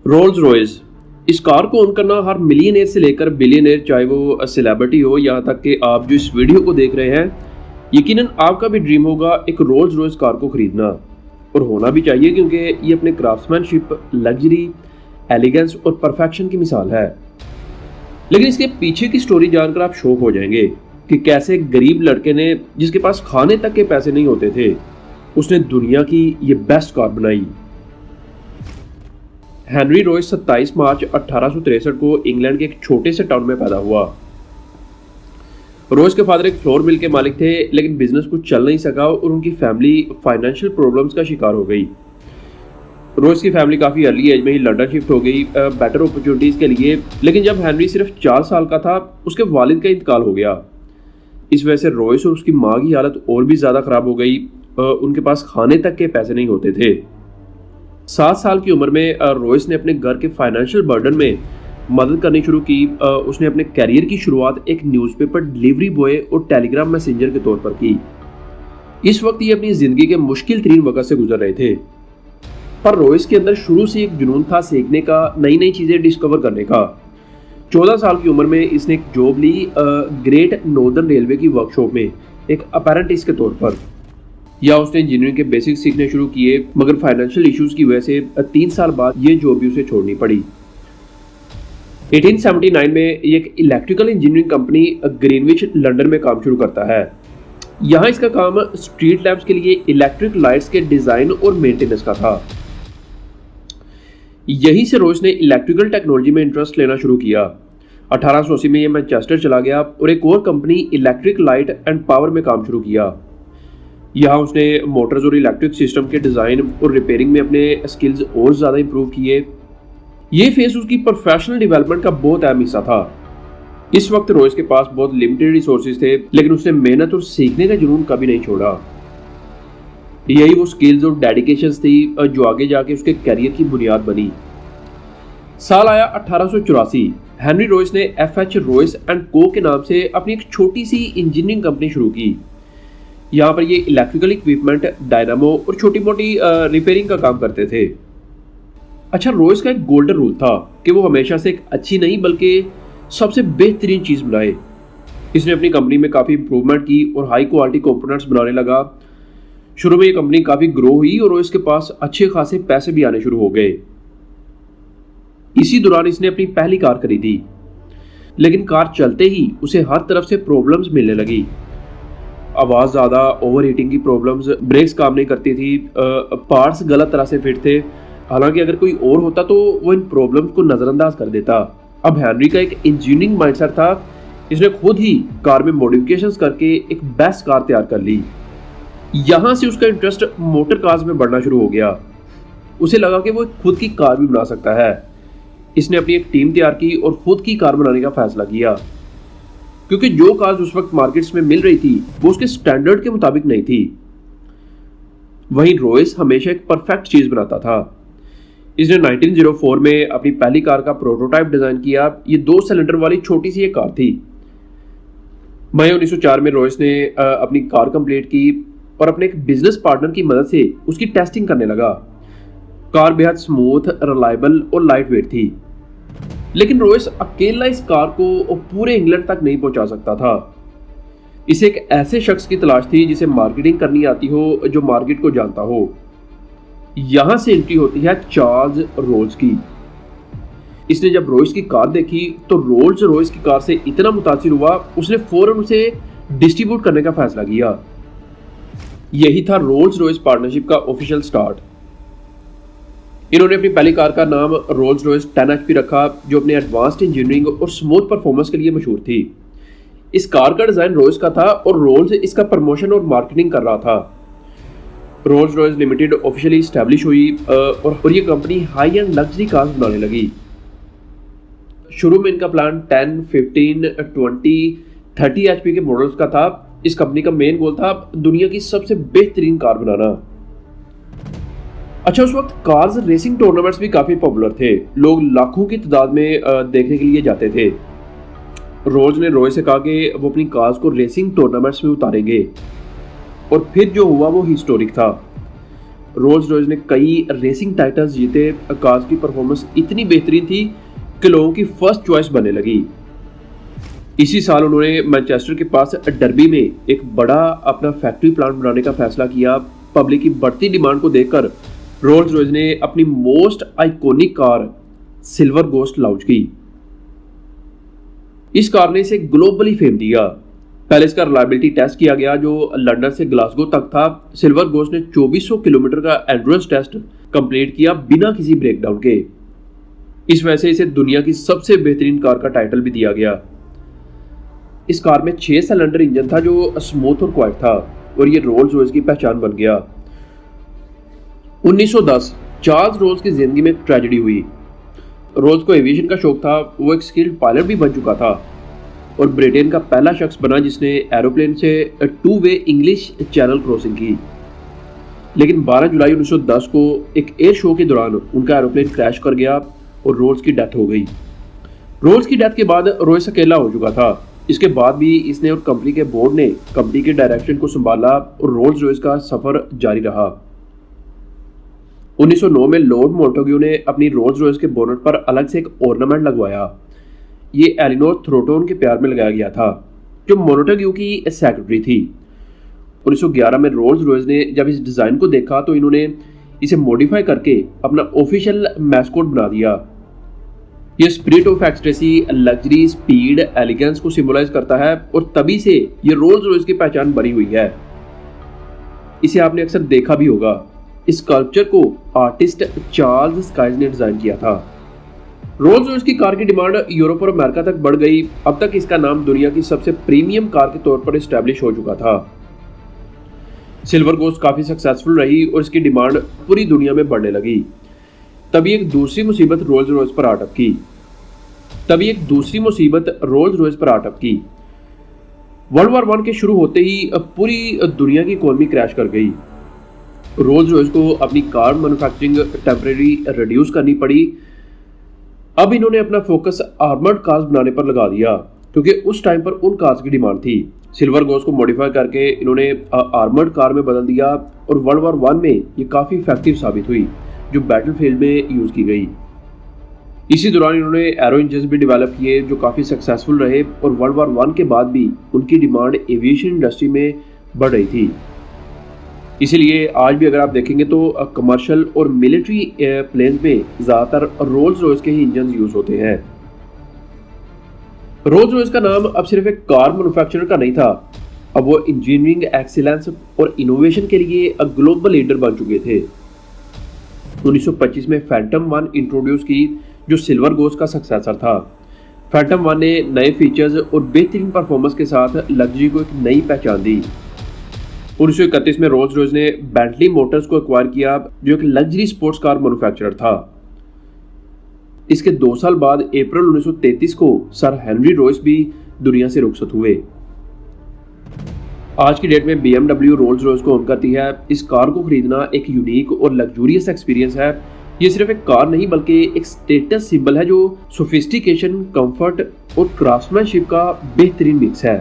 Rolls Royce. इस car को own करना हर मिलियनेयर से लेकर बिलियनेयर, चाहे वो सेलिब्रिटी हो, यहाँ तक कि आप जो इस वीडियो को देख रहे हैं, यकीनन आपका भी ड्रीम होगा एक रोल्स रॉयस कार को खरीदना। और होना भी चाहिए, क्योंकि ये अपने क्राफ्ट्समैनशिप, लग्जरी, एलिगेंस और परफेक्शन की मिसाल है। लेकिन इसके पीछे की स्टोरी जानकर आप शॉक हो जाएंगे कि कैसे एक गरीब लड़के ने, जिसके पास खाने तक के पैसे नहीं होते थे, उसने दुनिया की ये बेस्ट कार बनाई। हेनरी रॉयस 27 मार्च 1863 को इंग्लैंड के एक छोटे से टाउन में पैदा हुआ। रॉयस के फादर एक फ्लोर मिल के मालिक थे, लेकिन बिजनेस कुछ चल नहीं सका और उनकी फैमिली फाइनेंशियल प्रॉब्लम्स का शिकार हो गई। रॉयस की फैमिली काफ़ी अर्ली एज में ही लंदन शिफ्ट हो गई बेटर अपॉर्चुनिटीज़ के लिए। लेकिन जब हेनरी सिर्फ 4 साल का था, उसके वालिद का इंतकाल हो गया। इस वजह से रॉयस और उसकी माँ की हालत और भी ज़्यादा ख़राब हो गई। उनके पास खाने तक के पैसे नहीं होते थे। 7 साल की उम्र में रॉयस ने अपने घर के फाइनेंशियल बर्डन में मदद करनी शुरू की। उसने अपने करियर की शुरुआत एक न्यूज़पेपर डिलीवरी बॉय और टेलीग्राम मैसेंजर के तौर पर की। इस वक्त ये अपनी ज़िंदगी के मुश्किल तरीन वक्त से गुजर रहे थे, पर रॉयस के अंदर शुरू से एक जुनून था सीखने का, नई नई चीज़ें डिस्कवर करने का। 14 साल की उम्र में इसने एक जॉब ली ग्रेट नॉर्दर्न रेलवे की वर्कशॉप में एक अपेरेंटिस के तौर पर। या उसने इंजीनियरिंग के बेसिक्स सीखने शुरू किए, मगर फाइनेंशियल इश्यूज की वजह से 3 साल बाद ये जॉब भी उसे छोड़नी पड़ी। 1879 में एक electrical engineering company Greenwich London में काम शुरू करता है। यहाँ इसका काम स्ट्रीट लैंप्स के लिए इलेक्ट्रिक लाइट्स के डिजाइन और मेंटेनेंस का था। यहीं से रॉयस ने इलेक्ट्रिकल टेक्नोलॉजी में इंटरेस्ट लेना शुरू किया। 1880 में यह मैनचेस्टर चला गया और एक और company electric light and power में काम शुरू किया। यहाँ उसने मोटर्स और इलेक्ट्रिक सिस्टम के डिज़ाइन और रिपेयरिंग में अपने स्किल्स और ज़्यादा इंप्रूव किए। ये फेस उसकी प्रोफेशनल डेवलपमेंट का बहुत अहम हिस्सा था। इस वक्त रॉयस के पास बहुत लिमिटेड रिसोर्सेज थे, लेकिन उसने मेहनत और सीखने का जुनून कभी नहीं छोड़ा। यही वो स्किल्स और डेडिकेशंस थी जो आगे जाके उसके करियर की बुनियाद बनी। साल आया 1884। हेनरी रॉयस ने FH रॉयस एंड को के नाम से अपनी एक छोटी सी इंजीनियरिंग कंपनी शुरू की। यहाँ पर ये इलेक्ट्रिकल इक्विपमेंट, डायनामो और छोटी मोटी रिपेयरिंग का काम करते थे। अच्छा, रॉयस का एक गोल्डन रूल था कि वो हमेशा से एक अच्छी नहीं बल्कि सबसे बेहतरीन चीज़ बनाए। इसने अपनी कंपनी में काफ़ी इंप्रूवमेंट की और हाई क्वालिटी कंपोनेंट्स बनाने लगा। शुरू में ये कंपनी काफ़ी ग्रो हुई और रॉयस के पास अच्छे खासे पैसे भी आने शुरू हो गए। इसी दौरान इसने अपनी पहली कार खरीदी, लेकिन कार चलते ही उसे हर तरफ से प्रॉब्लम्स मिलने लगी। आवाज़ ज़्यादा, ओवर हीटिंग की प्रॉब्लम्स, ब्रेक्स काम नहीं करती थी, पार्ट्स गलत तरह से फिट थे। हालांकि अगर कोई और होता तो वो इन प्रॉब्लम्स को नज़रअंदाज कर देता। अब हेनरी का एक इंजीनियरिंग माइंडसेट था। इसने खुद ही कार में मॉडिफिकेशंस करके एक बेस्ट कार तैयार कर ली। यहाँ से उसका इंटरेस्ट मोटर कार्स में बढ़ना शुरू हो गया। उसे लगा कि वो खुद की कार भी बना सकता है। इसने अपनी एक टीम तैयार की और खुद की कार बनाने का फैसला किया, क्योंकि जो कार्स उस वक्त मार्केट्स में मिल रही थी वो उसके स्टैंडर्ड के मुताबिक नहीं थी। वहीं रॉयस हमेशा एक परफेक्ट चीज बनाता था। इसने 1904 में अपनी पहली कार का प्रोटोटाइप डिजाइन किया। ये 2 सिलेंडर वाली छोटी सी एक कार थी। मई 1904 में रॉयस ने अपनी कार कंप्लीट की और अपने एक बिजनेस पार्टनर की मदद से उसकी टेस्टिंग करने लगा। कार बेहद स्मूथ, रिलायबल और लाइट वेट थी। लेकिन रॉयस अकेला इस कार को पूरे इंग्लैंड तक नहीं पहुंचा सकता था। इसे एक ऐसे शख्स की तलाश थी जिसे मार्केटिंग करनी आती हो, जो मार्केट को जानता हो। यहां से एंट्री होती है चार्ल्स रोल्स की। इसने जब रॉयस की कार देखी तो रोल्स रॉयस की कार से इतना मुतासिर हुआ, उसने फौरन उसे डिस्ट्रीब्यूट करने का फैसला किया। यही था रोल्स रॉयस पार्टनरशिप का ऑफिशियल स्टार्ट। इन्होंने अपनी पहली कार का नाम रोल्स रॉयस 10HP रखा, जो अपने एडवांस्ड इंजीनियरिंग और स्मूथ परफॉर्मेंस के लिए मशहूर थी। इस कार का डिजाइन रॉयस का था और रोल्स इसका प्रमोशन और मार्केटिंग कर रहा था। Rolls Royce limited officially establish हुई और ये company high and luxury cars बनाने लगी। शुरू में इनका प्लान 10, 15, 20, 30 HP के मॉडल्स का था। इस कंपनी का मेन गोल था दुनिया की सबसे बेहतरीन कार बनाना। अच्छा, उस वक्त कार्स रेसिंग टूर्नामेंट्स भी काफी पॉपुलर थे। लोग लाखों की तादाद में देखने के लिए जाते थे। रोल्स ने रॉयस से कहा कि वो अपनी कार्स को रेसिंग टूर्नामेंट्स में उतारेंगे, और फिर जो हुआ वो हिस्टोरिक था। रोल्स रॉयस ने कई रेसिंग टाइटल्स जीते। कार्स की परफॉर्मेंस इतनी बेहतरीन थी कि लोगों की फर्स्ट चॉइस बनने लगी। इसी साल उन्होंने मैनचेस्टर के पास डर्बी में एक बड़ा अपना फैक्ट्री प्लांट बनाने का फैसला किया। पब्लिक की बढ़ती डिमांड को देखकर रोल्स रॉयस ने अपनी most iconic car silver ghost launch की। इस कार ने इसे ग्लोबली फेम दिया। पहले इसका रिलायबिलिटी टेस्ट किया गया जो लंदन से ग्लासगो तक था। सिल्वर गोस्ट ने 2400 किलोमीटर का एंड्योरेंस टेस्ट कंप्लीट किया बिना किसी ब्रेकडाउन के। इस वजह से इसे दुनिया की सबसे बेहतरीन कार का टाइटल भी दिया गया। इस कार में 6 सिलेंडर इंजन था जो स्मूथ और क्वाइट था और ये रोल्स रॉयस की पहचान बन गया। 1910 चार्ल्स रोल्स की जिंदगी में एक ट्रेजेडी हुई। रोल्स को एविएशन का शौक था, वो एक स्किल्ड पायलट भी बन चुका था और ब्रिटेन का पहला शख्स बना जिसने एरोप्लेन से 2 वे इंग्लिश चैनल क्रॉसिंग की। लेकिन 12 जुलाई 1910 को एक एयर शो के दौरान उनका एरोप्लेन क्रैश कर गया और रोल्स की डेथ हो गई। रोल्स की डेथ के बाद रॉयस अकेला हो चुका था। इसके बाद भी इसने और कंपनी के बोर्ड ने कंपनी के डायरेक्शन को संभाला और रोल्स रॉयस का सफर जारी रहा। 1909 में लॉर्ड मोंटेग्यू ने अपनी रोल्स रॉयस के बोनट पर अलग से एक ऑर्नामेंट लगवाया। ये एलिनोर थ्रोटोन के प्यार में लगाया गया था जो मोंटेग्यू की सेक्रेटरी थी। 1911 में रोल्स रॉयस ने जब इस डिजाइन को देखा तो इन्होंने इसे मॉडिफाई करके अपना ऑफिशियल मैस्कोट बना दिया। यह spirit of ecstasy, luxury, speed, elegance को सिंबलाइज करता है और तभी से ये रोल्स रॉयस की पहचान बनी हुई है। इसे आपने अक्सर देखा भी होगा। इस स्कल्पचर को आर्टिस्ट चार्ल्स स्काइज ने डिजाइन किया था। रोल्स रॉयस की कार की डिमांड यूरोप और अमेरिका तक बढ़ गई। अब तक इसका नाम दुनिया की सबसे प्रीमियम कार के तौर पर एस्टैब्लिश हो चुका था। सिल्वर गोस्ट काफी सक्सेसफुल रही और इसकी डिमांड पूरी दुनिया में बढ़ने लगी। तभी एक दूसरी मुसीबत रोल्स रॉयस पर आ टपकी। वर्ल्ड वॉर 1 के शुरू होते ही पूरी दुनिया की इकोनॉमी क्रैश कर गई। रोल्स रॉयस को अपनी कार मैन्युफैक्चरिंग टेम्परेरी रिड्यूस करनी पड़ी। अब इन्होंने अपना फोकस आर्मर्ड कार्स बनाने पर लगा दिया क्योंकि उस टाइम पर उन कार्स की डिमांड थी। सिल्वर गोस्ट को मॉडिफाई करके इन्होंने आर्मर्ड कार में बदल दिया और वर्ल्ड वॉर 1 में ये काफ़ी इफेक्टिव साबित हुई जो बैटलफील्ड में यूज़ की गई। इसी दौरान इन्होंने एरो इंजन भी डेवलप किए जो काफ़ी सक्सेसफुल रहे और वर्ल्ड वॉर 1 के बाद भी उनकी डिमांड एविएशन इंडस्ट्री में बढ़ रही थी। इसीलिए आज भी अगर आप देखेंगे तो कमर्शियल और मिलिट्री प्लेन्स में ज़्यादातर रोल्स रॉयस के ही इंजन यूज़ होते हैं। रोल्स रॉयस का नाम अब सिर्फ एक कार मैन्युफैक्चरर का नहीं था, अब वो इंजीनियरिंग एक्सीलेंस और इनोवेशन के लिए एक ग्लोबल लीडर बन चुके थे। 1925 में फैंटम 1 इंट्रोड्यूस की जो सिल्वर गोस्ट का सक्सेसर था। फैंटम 1 ने नए फीचर्स और बेहतरीन परफॉर्मेंस के साथ लग्जरी को एक नई पहचान दी। 1931 में रोल्स रॉयस ने बेंटली मोटर्स को एक्वायर किया जो एक लग्जरी स्पोर्ट्स कार मैन्युफैक्चरर था। इसके 2 साल बाद अप्रैल 1933 को सर हेनरी रॉयस भी दुनिया से रुखसत हुए। आज की डेट में BMW रोल्स रॉयस को ओन करती है। इस कार को खरीदना एक यूनिक और लग्जूरियस एक्सपीरियंस है। ये सिर्फ एक कार नहीं बल्कि एक स्टेटस सिंबल है जो सोफिस्टिकेशन, कंफर्ट और क्राफ्ट्समैनशिप का बेहतरीन मिक्स है।